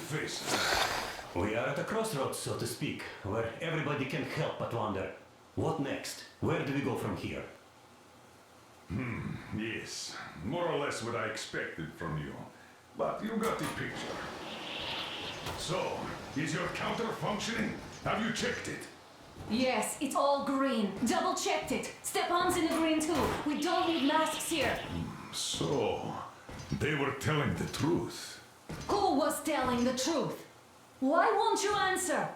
face. We are at a crossroads, so to speak, where everybody can help but wonder. What next? Where do we go from here? Yes, more or less what I expected from you. But you got the picture. So, is your counter functioning? Have you checked it? Yes, it's all green. Double checked it. Stepan's in the green too. We don't need masks here. So, they were telling the truth. Who was telling the truth? Why won't you answer?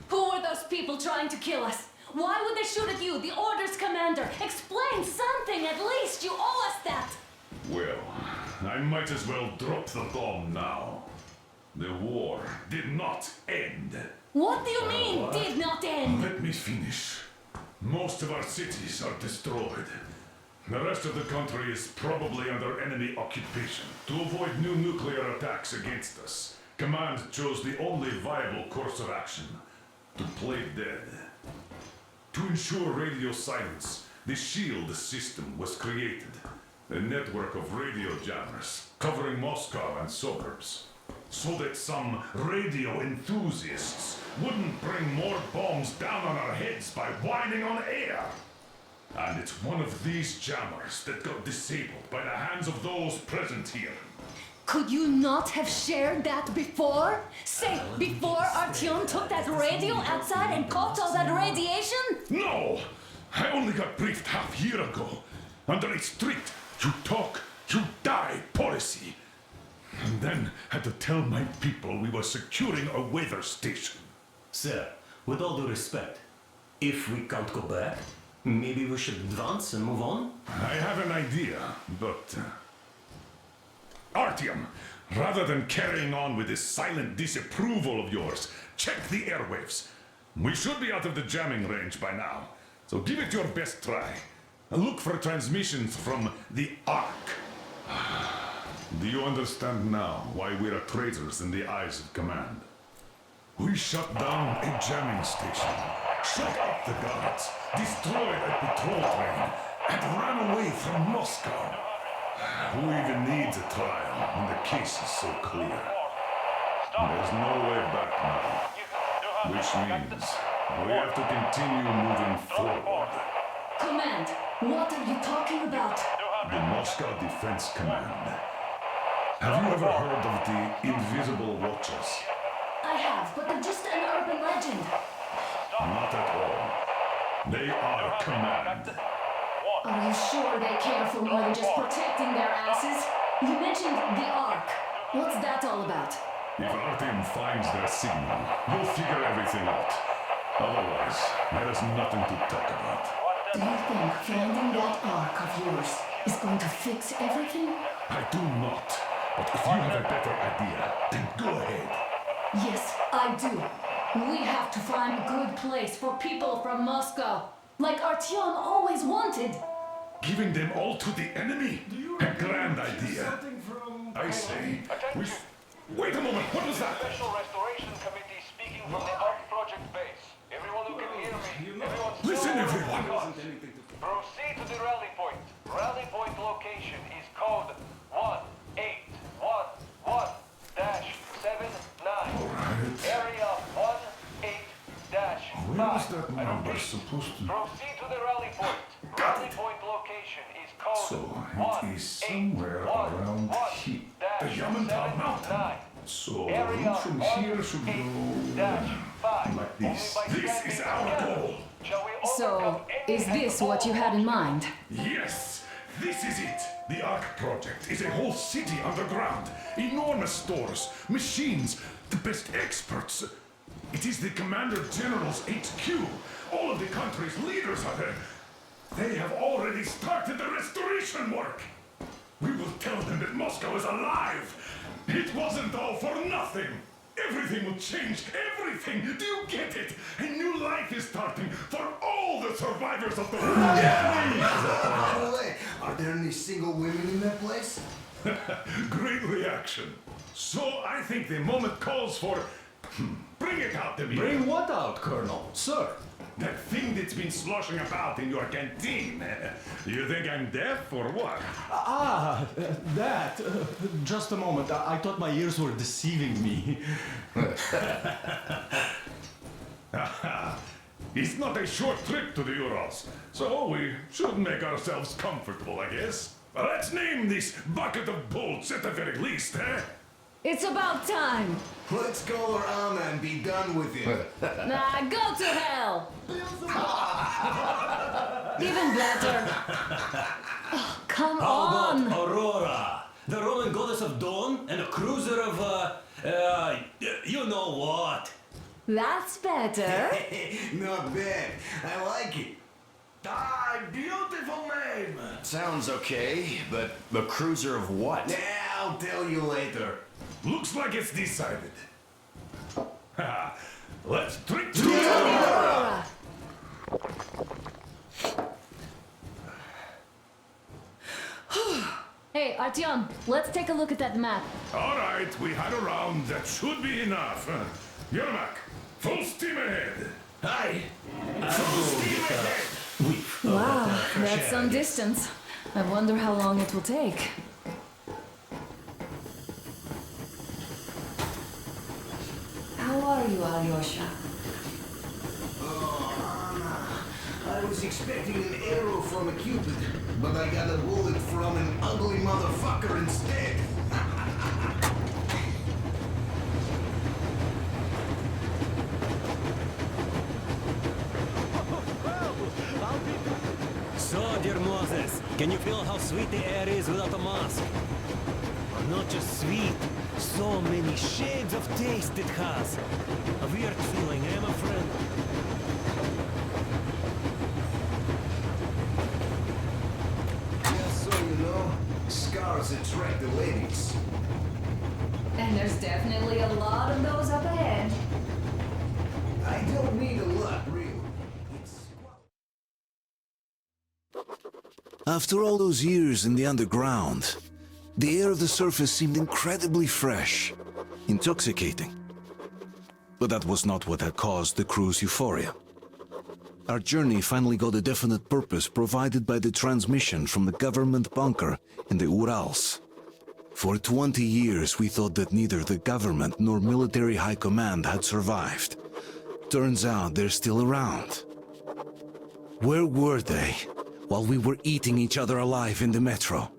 Who were those people trying to kill us? Why would they shoot at you, the Order's commander? Explain something at least. You owe us that. Well, I might as well drop the bomb now. The war did not end. What do you mean, did not end? Let me finish. Most of our cities are destroyed. The rest of the country is probably under enemy occupation. To avoid new nuclear attacks against us, Command chose the only viable course of action: to play dead. To ensure radio silence, the SHIELD system was created. A network of radio jammers covering Moscow and suburbs. So that some radio enthusiasts wouldn't bring more bombs down on our heads by whining on air. And it's one of these jammers that got disabled by the hands of those present here. Could you not have shared that before? Say, before Artyom took that radio outside and caught all that radiation? No! I only got briefed half year ago. Under a strict, you talk, you die policy. And then had to tell my people we were securing a weather station. Sir, with all due respect, if we can't go back, maybe we should advance and move on? I have an idea, but... Artyom, rather than carrying on with this silent disapproval of yours, check the airwaves. We should be out of the jamming range by now, so give it your best try. Look for transmissions from the Ark. Do you understand now why we are traitors in the eyes of Command? We shut down a jamming station, shut up the guards, destroyed a patrol train, and ran away from Moscow. Who even needs a trial when the case is so clear? There's no way back now, which means we have to continue moving forward. Command, what are you talking about? The Moscow Defense Command. Have you ever heard of the Invisible Watchers? I have, but they're just an urban legend. Not at all. They are Command. Are you sure they care for more than just protecting their asses? You mentioned the Ark. What's that all about? If Artyom finds their signal, we'll figure everything out. Otherwise, there is nothing to talk about. Do you think finding that Ark of yours is going to fix everything? I do not. But if you have a better idea, then go ahead. Yes, I do. We have to find a good place for people from Moscow, like Artyom always wanted. Giving them all to the enemy? A grand idea. I say, we... Wait a moment, what was that? Special Restoration Committee speaking from the Ark Project base. Everyone who can hear me, everyone... Listen, everyone! Proceed to the rally point. Rally point location is code 1811-79. Area 18-5. Where is that number supposed to... Proceed to the rally point. Got Rally it. point location is code So, it is somewhere around here. The Yamantau Mountain. So, the route from here should go... like this. This is our goal! So, is this what you had in mind? Yes, this is it. The Ark Project is a whole city underground. Enormous stores, machines, the best experts. It is the Commander General's HQ. All of the country's leaders are there. They have already started the restoration work. We will tell them that Moscow is alive. It wasn't all for nothing. Everything will change, everything! Do you get it? A new life is starting for all the survivors of the war! By the way, are there any single women in that place? Great reaction. So I think the moment calls for... Bring it out to me. Bring what out, Colonel? Sir, That thing that's been sloshing about in your canteen. You think I'm deaf or what? That. Just a moment. I thought my ears were deceiving me. It's not a short trip to the Urals, so we should make ourselves comfortable, I guess. Let's name this bucket of bolts at the very least, eh? It's about time. Let's call her Anna and be done with it. Nah, go to hell. Even better. Oh, come How on. about Aurora, the Roman goddess of dawn, and a cruiser of, you know what? That's better. Not bad. I like it. Ah, beautiful name! Sounds okay, but the cruiser of what? Yeah, I'll tell you later. Looks like it's decided. Let's drink to Aurora. Hey, Artyom, let's take a look at that map. All right, we had a round. That should be enough. Yermak, full steam ahead. Aye. Full steam ahead. Wow, that's some distance. I wonder how long it will take. How are you, Alyosha? Oh, Anna. I was expecting an arrow from a cupid, but I got a bullet from an ugly motherfucker instead. So, dear Moses, can you feel how sweet the air is without a mask? Not just sweet, so many shades of taste it has. A weird feeling, eh, my friend? Just so you know, scars attract the ladies. And there's definitely a lot of those up ahead. I don't need a lot, really. It's... After all those years in the underground, the air of the surface seemed incredibly fresh, intoxicating. But that was not what had caused the crew's euphoria. Our journey finally got a definite purpose provided by the transmission from the government bunker in the Urals. For 20 years we thought that neither the government nor military high command had survived. Turns out they're still around. Where were they while we were eating each other alive in the metro?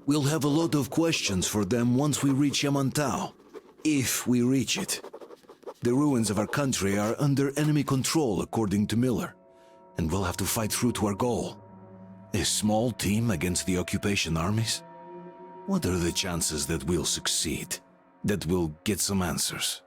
We'll have a lot of questions for them once we reach Yamantau, if we reach it. The ruins of our country are under enemy control, according to Miller, and we'll have to fight through to our goal. A small team against the occupation armies? What are the chances that we'll succeed, that we'll get some answers?